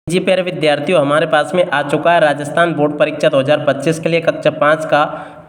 जी प्यारे विद्यार्थियों, हमारे पास में आ चुका है राजस्थान बोर्ड परीक्षा 2025 के लिए कक्षा 5 का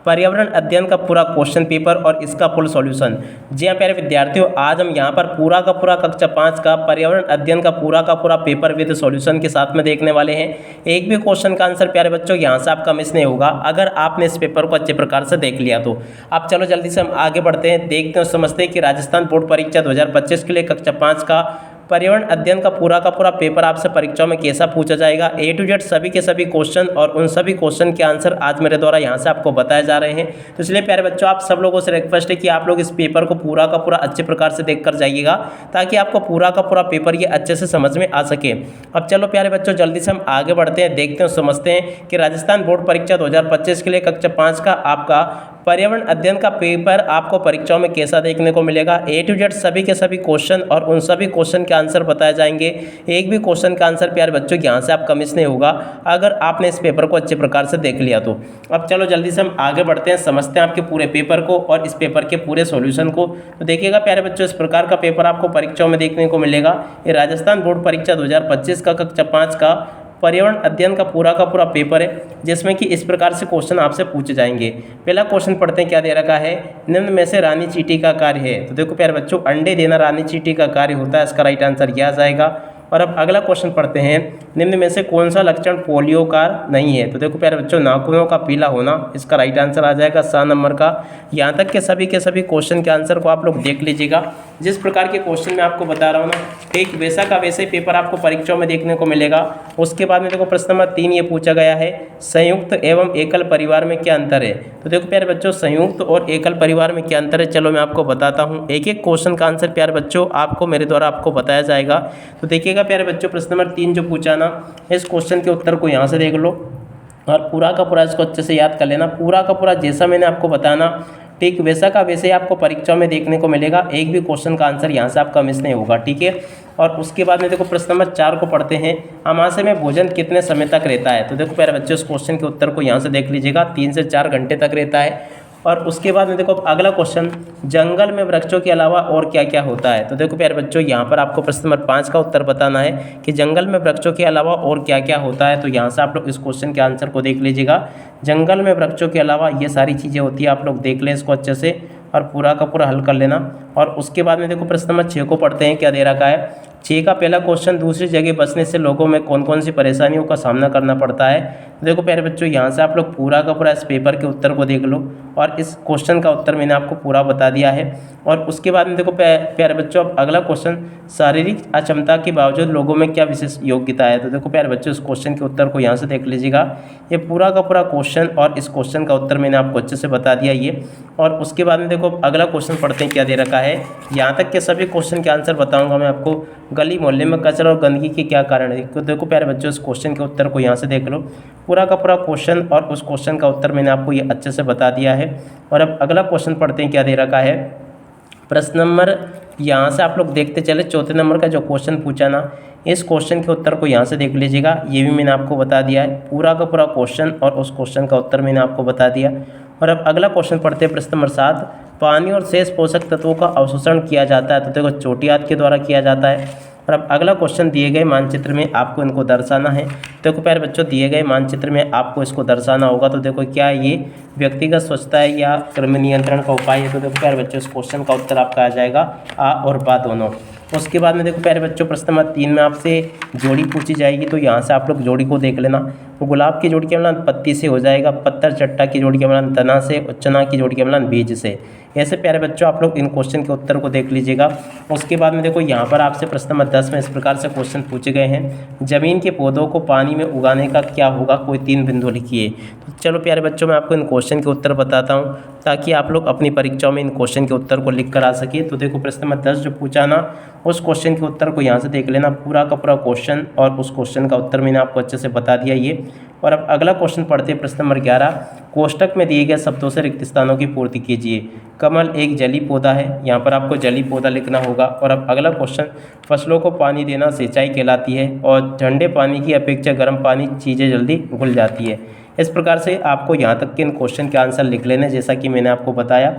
पर्यावरण अध्ययन का पूरा क्वेश्चन पेपर और इसका फुल सॉल्यूशन। जी हाँ प्यारे विद्यार्थियों, आज हम यहाँ पर पूरा का पूरा कक्षा 5 का पर्यावरण अध्ययन का पूरा पेपर विद सॉल्यूशन के साथ में देखने वाले हैं। एक भी क्वेश्चन का आंसर प्यारे बच्चों यहाँ से आपका मिस नहीं होगा अगर आपने इस पेपर को अच्छे प्रकार से देख लिया तो। अब चलो जल्दी से हम आगे बढ़ते हैं, देखते हैं समझते हैं कि राजस्थान बोर्ड परीक्षा 2025 के लिए कक्षा 5 का पर्यावरण अध्ययन का पूरा पेपर आपसे परीक्षाओं में कैसा पूछा जाएगा। ए टू जेड सभी के सभी क्वेश्चन और उन सभी क्वेश्चन के आंसर आज मेरे द्वारा यहाँ से आपको बताए जा रहे हैं। तो इसलिए प्यारे बच्चों, आप सब लोगों से रिक्वेस्ट है कि आप लोग इस पेपर को पूरा का पूरा अच्छे प्रकार से देख कर जाइएगा ताकि आपको पूरा का पूरा पेपर ये अच्छे से समझ में आ सके। अब चलो प्यारे बच्चों, जल्दी से हम आगे बढ़ते हैं, देखते हैं समझते हैं कि राजस्थान बोर्ड परीक्षा 2025 के लिए कक्षा 5 का आपका पर्यावरण अध्ययन का पेपर आपको परीक्षाओं में कैसा देखने को मिलेगा। ए टू जेड सभी के सभी क्वेश्चन और उन सभी क्वेश्चन के आंसर बताए जाएंगे। एक भी क्वेश्चन का आंसर प्यारे बच्चों यहाँ से आपका मिस नहीं होगा अगर आपने इस पेपर को अच्छे प्रकार से देख लिया तो। अब चलो जल्दी से हम आगे बढ़ते हैं, समझते हैं आपके पूरे पेपर को और इस पेपर के पूरे सॉल्यूशन को। तो देखिएगा प्यारे बच्चों, इस प्रकार का पेपर आपको परीक्षाओं में देखने को मिलेगा। ये राजस्थान बोर्ड परीक्षा 2025 का कक्षा 5 का पर्यावरण अध्ययन का पूरा पेपर है जिसमें कि इस प्रकार से क्वेश्चन आपसे पूछे जाएंगे। पहला क्वेश्चन पढ़ते हैं, क्या दे रखा है। निम्न में से रानी चींटी का कार्य है। तो देखो प्यारे बच्चों, अंडे देना रानी चींटी का कार्य होता है, इसका राइट आंसर यह आ जाएगा। और अब अगला क्वेश्चन पढ़ते हैं, निम्न में से कौन सा लक्षण पोलियो का नहीं है। तो देखो प्यारे बच्चों, नाखूनों का पीला होना, इसका राइट आंसर आ जाएगा 7 नंबर का। यहाँ तक के सभी क्वेश्चन के आंसर को आप लोग देख लीजिएगा। जिस प्रकार के क्वेश्चन मैं आपको बता रहा हूँ ना, ठीक वैसा का वैसे ही पेपर आपको परीक्षाओं में देखने को मिलेगा। उसके बाद में देखो प्रश्न नंबर 3 ये पूछा गया है, संयुक्त एवं एकल परिवार में क्या अंतर है। तो देखो प्यारे बच्चों, संयुक्त और एकल परिवार में क्या अंतर है, चलो मैं आपको बताता हूँ। एक एक क्वेश्चन का आंसर प्यारे बच्चों आपको मेरे द्वारा आपको बताया जाएगा। तो देखिएगा प्यारे बच्चों, प्रश्न नंबर 3 जो पूछा ना, इस क्वेश्चन के उत्तर को यहाँ से देख लो और पूरा का पूरा इसको अच्छे से याद कर लेना। पूरा का पूरा जैसा मैंने आपको बताना ठीक वैसा का वैसे ही आपको परीक्षाओं में देखने को मिलेगा। एक भी क्वेश्चन का आंसर यहाँ से आपका मिस नहीं होगा, ठीक है। और उसके बाद में देखो प्रश्न नंबर 4 को पढ़ते हैं, अमाशय में भोजन कितने समय तक रहता है। तो देखो प्यारे बच्चों, इस क्वेश्चन के उत्तर को यहाँ से देख लीजिएगा, 3 से 4 घंटे तक रहता है। और उसके बाद में देखो अगला क्वेश्चन, जंगल में वृक्षों के अलावा और क्या क्या होता है। तो देखो प्यारे बच्चों, यहाँ पर आपको प्रश्न नंबर 5 का उत्तर बताना है कि जंगल में वृक्षों के अलावा और क्या क्या होता है। तो यहाँ से आप लोग इस क्वेश्चन के आंसर को देख लीजिएगा। जंगल में वृक्षों के अलावा ये सारी चीज़ें होती है, आप लोग देख लें इसको अच्छे से और पूरा का पूरा हल कर लेना। और उसके बाद में देखो प्रश्न नंबर 6 को पढ़ते हैं, क्या दे रखा है। 6 का पहला क्वेश्चन, दूसरी जगह बसने से लोगों में कौन कौन सी परेशानियों का सामना करना पड़ता है। तो देखो प्यारे बच्चों, यहाँ से आप लोग पूरा का पूरा इस पेपर के उत्तर को देख लो और इस क्वेश्चन का उत्तर मैंने आपको पूरा बता दिया है। और उसके बाद में देखो प्यारे बच्चों, अब अगला क्वेश्चन, शारीरिक अक्षमता के बावजूद लोगों में क्या विशेष योग्यता है। तो देखो प्यारे बच्चों, इस क्वेश्चन के उत्तर को यहाँ से देख लीजिएगा। ये पूरा का पूरा क्वेश्चन और इस क्वेश्चन का उत्तर मैंने आपको अच्छे से बता दिया ये। और उसके बाद में देखो अगला क्वेश्चन पढ़ते हैं, क्या दे रखा है। यहाँ तक के सभी क्वेश्चन के आंसर बताऊंगा मैं आपको। गली मोहल्ले में कचरा और गंदगी के क्या कारण है। तो देखो प्यारे बच्चों, इस क्वेश्चन के उत्तर को यहाँ से देख लो। पूरा का पूरा क्वेश्चन और उस क्वेश्चन का उत्तर मैंने आपको ये अच्छे से बता दिया है। और अब अगला क्वेश्चन पढ़ते हैं, क्या दे रखा है। प्रश्न नंबर यहाँ से आप लोग देखते चले, 4 नंबर का जो क्वेश्चन पूछा ना, इस क्वेश्चन के उत्तर को यहाँ से देख लीजिएगा। ये भी मैंने आपको बता दिया है, पूरा का पूरा क्वेश्चन और उस क्वेश्चन का उत्तर मैंने आपको बता दिया। और अब अगला क्वेश्चन पढ़ते हैं, प्रश्न नंबर 7, पानी और शेष पोषक तत्वों का अवशोषण किया जाता है। तो देखो छोटी आंत के द्वारा किया जाता है। और अब अगला क्वेश्चन, दिए गए मानचित्र में आपको इनको दर्शाना है। देखो प्यारे बच्चों, दिए गए मानचित्र में आपको इसको दर्शाना होगा। तो देखो क्या ये व्यक्तिगत स्वच्छता है या कृमि नियंत्रण का उपाय है। तो देखो प्यारे बच्चों, इस क्वेश्चन का उत्तर आपका आ जाएगा आ और बा दोनों। उसके बाद में देखो प्यारे बच्चों, प्रश्न नंबर 3 में आपसे जोड़ी पूछी जाएगी। तो यहाँ से आप लोग जोड़ी को देख लेना। गुलाब की जोड़ी का मिलान पत्ती से हो जाएगा, पत्थर चट्टा की जोड़ी का मिलान तना से, और चना की जोड़ी का मिलान बीज से। ऐसे प्यारे बच्चों आप लोग इन क्वेश्चन के उत्तर को देख लीजिएगा। उसके बाद में देखो यहाँ पर आपसे प्रश्न नंबर 10 में इस प्रकार से क्वेश्चन पूछे गए हैं, जमीन के पौधों को पानी में उगाने का क्या होगा, कोई 3 बिंदु लिखिए। तो चलो प्यारे बच्चों, मैं आपको इन क्वेश्चन के उत्तर बताता हूँ ताकि आप लोग अपनी परीक्षाओं में इन क्वेश्चन के उत्तर को लिख कर आ सके। तो देखो प्रश्न नंबर 10 जो पूछा ना, उस क्वेश्चन के उत्तर को यहाँ से देख लेना। पूरा का पूरा क्वेश्चन और उस क्वेश्चन का उत्तर मैंने आपको अच्छे से बता दिया ये। और अब अगला क्वेश्चन पढ़ते हैं, प्रश्न नंबर 11, कोष्टक में दिए गए शब्दों से रिक्त स्थानों की पूर्ति कीजिए। कमल एक जली पौधा है, यहाँ पर आपको जली पौधा लिखना होगा। और अब अगला क्वेश्चन, फसलों को पानी देना सिंचाई कहलाती है और ठंडे पानी की अपेक्षा गर्म पानी चीज़ें जल्दी घुल जाती है। इस प्रकार से आपको यहाँ तक के इन क्वेश्चन के आंसर लिख लेने, जैसा कि मैंने आपको बताया।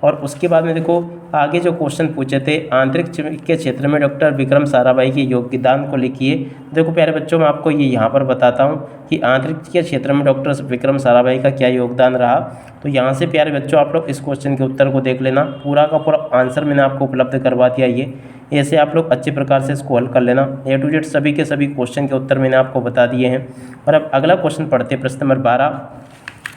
और उसके बाद में देखो आगे जो क्वेश्चन पूछे थे, आंतरिक के क्षेत्र में डॉक्टर विक्रम साराभाई के योगदान को लिखिए। देखो प्यारे बच्चों, मैं आपको ये यहाँ पर बताता हूँ कि आंतरिक के क्षेत्र में डॉक्टर विक्रम साराभाई का क्या योगदान रहा। तो यहाँ से प्यारे बच्चों आप लोग इस क्वेश्चन के उत्तर को देख लेना, पूरा का पूरा आंसर मैंने आपको उपलब्ध करवा दिया। ये ऐसे आप लोग अच्छे प्रकार से इसको हल कर लेना। ए टू जेड सभी के सभी क्वेश्चन के उत्तर मैंने आपको बता दिए हैं। और अब अगला क्वेश्चन पढ़ते हैं, प्रश्न नंबर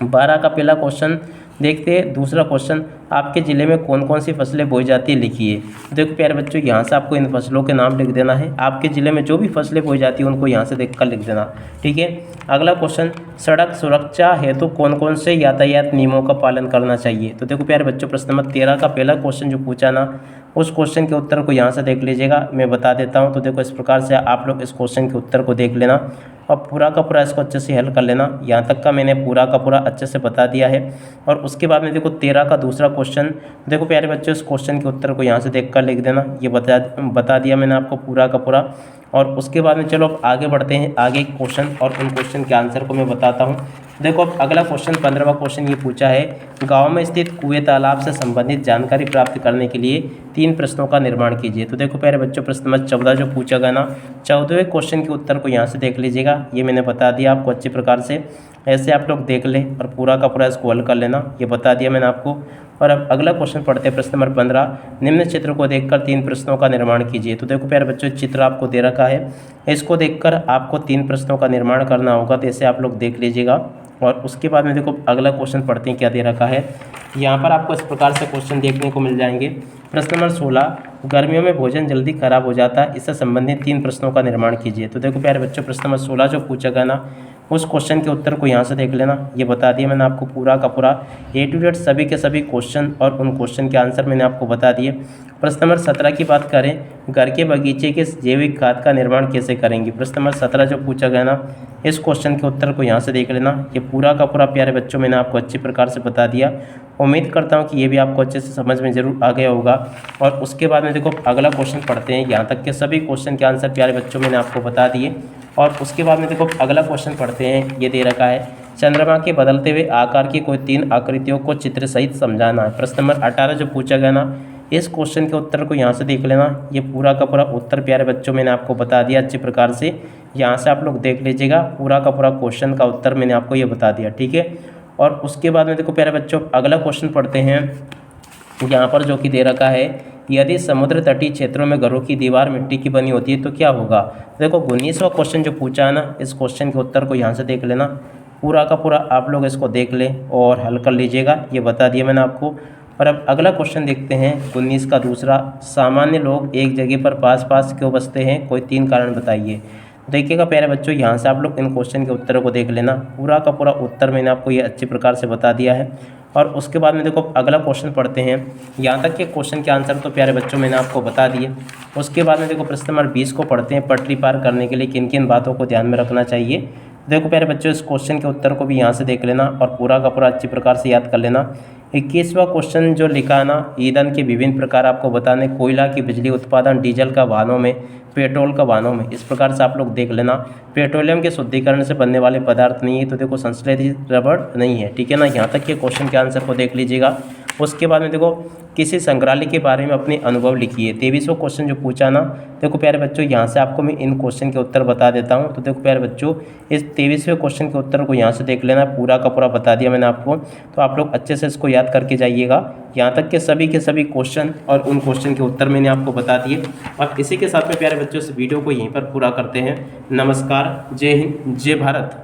12 का पहला क्वेश्चन देखते हैं। दूसरा क्वेश्चन, आपके ज़िले में कौन कौन सी फसलें बोई जाती है लिखिए। देखो प्यारे बच्चों, यहाँ से आपको इन फसलों के नाम लिख देना है। आपके ज़िले में जो भी फसलें बोई जाती हैं उनको यहाँ से देखकर लिख देना, ठीक है। अगला क्वेश्चन, सड़क सुरक्षा हेतु कौन कौन से यातायात नियमों का पालन करना चाहिए। तो देखो प्यारे बच्चों, प्रश्न नंबर 13 का पहला क्वेश्चन जो पूछा ना, उस क्वेश्चन के उत्तर को यहाँ से देख लीजिएगा, मैं बता देता हूँ। तो देखो इस प्रकार से आप लोग इस क्वेश्चन के उत्तर को देख लेना और पूरा का पूरा इसको अच्छे से हल कर लेना। यहाँ तक का मैंने पूरा का पूरा अच्छे से बता दिया है। और उसके बाद में देखो 13 का दूसरा क्वेश्चन, देखो प्यारे बच्चों इस क्वेश्चन के उत्तर को यहाँ से देख कर लिख देना। ये बता दिया मैंने आपको पूरा का पूरा। और उसके बाद में चलो अब आगे बढ़ते हैं, आगे क्वेश्चन और उन क्वेश्चन के आंसर को मैं बताता हूँ। देखो अब अगला क्वेश्चन 15वां क्वेश्चन ये पूछा है, गांव में स्थित कुएं तालाब से संबंधित जानकारी प्राप्त करने के लिए 3 प्रश्नों का निर्माण कीजिए। तो देखो प्यारे बच्चों, प्रश्न नंबर 14 जो पूछा गया ना, 14वें क्वेश्चन के उत्तर को यहाँ से देख लीजिएगा। ये मैंने बता दिया आपको अच्छी प्रकार से, ऐसे आप लोग देख लें और पूरा का पूरा इसको हल कर लेना। ये बता दिया मैंने आपको। और अब अगला क्वेश्चन पढ़ते हैं, प्रश्न नंबर 15, निम्न चित्र को देखकर 3 प्रश्नों का निर्माण कीजिए। तो देखो प्यारे बच्चों, चित्र आपको दे रखा है, इसको देखकर आपको 3 प्रश्नों का निर्माण करना होगा। तो ऐसे आप लोग देख लीजिएगा। और उसके बाद में देखो अगला क्वेश्चन पढ़ते हैं, क्या दे रखा है। यहाँ पर आपको इस प्रकार से क्वेश्चन देखने को मिल जाएंगे। प्रश्न नंबर 16, गर्मियों में भोजन जल्दी खराब हो जाता है, इससे संबंधित 3 प्रश्नों का निर्माण कीजिए। तो देखो प्यारे बच्चों, प्रश्न नंबर 16 जो पूछा गया ना, उस क्वेश्चन के उत्तर को यहाँ से देख लेना। ये बता दिया मैंने आपको पूरा का पूरा, ए टू जेड सभी के सभी क्वेश्चन और उन क्वेश्चन के आंसर मैंने आपको बता दिए। प्रश्न नंबर 17 की बात करें, घर के बगीचे के जैविक खाद का निर्माण कैसे करेंगे। प्रश्न नंबर 17 जो पूछा गया ना, इस क्वेश्चन के उत्तर को यहाँ से देख लेना। ये पूरा का पूरा प्यारे बच्चों मैंने आपको अच्छी प्रकार से बता दिया। उम्मीद करता हूँ कि ये भी आपको अच्छे से समझ में ज़रूर आ गया होगा। और उसके बाद में देखो अगला क्वेश्चन पढ़ते हैं। यहाँ तक के सभी क्वेश्चन के आंसर प्यारे बच्चों मैंने आपको बता दिए। और उसके बाद में देखो अगला क्वेश्चन पढ़ते हैं, ये दे रखा है, चंद्रमा के बदलते हुए आकार की कोई 3 आकृतियों को चित्र सहित समझाना है। प्रश्न नंबर 18 जो पूछा गया ना, इस क्वेश्चन के उत्तर को यहाँ से देख लेना। ये पूरा का पूरा उत्तर प्यारे बच्चों मैंने आपको बता दिया अच्छी प्रकार से। यहाँ से आप लोग देख लीजिएगा, पूरा का पूरा क्वेश्चन का उत्तर मैंने आपको ये बता दिया, ठीक है। और उसके बाद में देखो प्यारे बच्चों अगला क्वेश्चन पढ़ते हैं, यहाँ पर जो कि दे रखा है, यदि समुद्र तटीय क्षेत्रों में घरों की दीवार मिट्टी की बनी होती है तो क्या होगा। देखो 19वां क्वेश्चन जो पूछा है ना, इस क्वेश्चन के उत्तर को यहाँ से देख लेना। पूरा का पूरा आप लोग इसको देख लें और हल कर लीजिएगा, ये बता दिया मैंने आपको। और अब अगला क्वेश्चन देखते हैं 19 का दूसरा, सामान्य लोग एक जगह पर पास पास क्यों बसते हैं, कोई 3 कारण बताइए। देखिएगा प्यारे बच्चों, यहाँ से आप लोग इन क्वेश्चन के उत्तरों को देख लेना। पूरा का पूरा उत्तर मैंने आपको ये अच्छी प्रकार से बता दिया है। और उसके बाद में देखो अगला क्वेश्चन पढ़ते हैं। यहाँ तक के क्वेश्चन के आंसर तो प्यारे बच्चों मैंने आपको बता दिए। उसके बाद में देखो प्रश्न नंबर 20 को पढ़ते हैं, पटरी पार करने के लिए किन किन बातों को ध्यान में रखना चाहिए। देखो प्यारे बच्चों, इस क्वेश्चन के उत्तर को भी यहाँ से देख लेना और पूरा का पूरा अच्छी प्रकार से याद कर लेना। 21वां क्वेश्चन जो लिखा है ना, ईंधन के विभिन्न प्रकार आपको बताने, कोयला की बिजली उत्पादन, डीजल का वाहनों में, पेट्रोल का वाहनों में, इस प्रकार से आप लोग देख लेना। पेट्रोलियम के शुद्धिकरण से बनने वाले पदार्थ नहीं है, तो देखो संश्लेषित रबड़ नहीं है, ठीक है ना। यहाँ तक के क्वेश्चन के आंसर को देख लीजिएगा। उसके बाद में देखो किसी संग्रहालय के बारे में अपने अनुभव लिखिए। 23वां क्वेश्चन जो पूछा ना, देखो प्यारे बच्चों यहाँ से आपको मैं इन क्वेश्चन के उत्तर बता देता हूँ। तो देखो प्यारे बच्चों, इस 23वें क्वेश्चन के उत्तर को यहाँ से देख लेना, पूरा का पूरा बता दिया मैंने आपको। तो आप लोग अच्छे से इसको याद करके जाइएगा। यहाँ तक के सभी क्वेश्चन और उन क्वेश्चन के उत्तर मैंने आपको बता दिए। और इसी के साथ में प्यारे बच्चों इस वीडियो को यहीं पर पूरा करते हैं। नमस्कार, जय हिंद, जय भारत।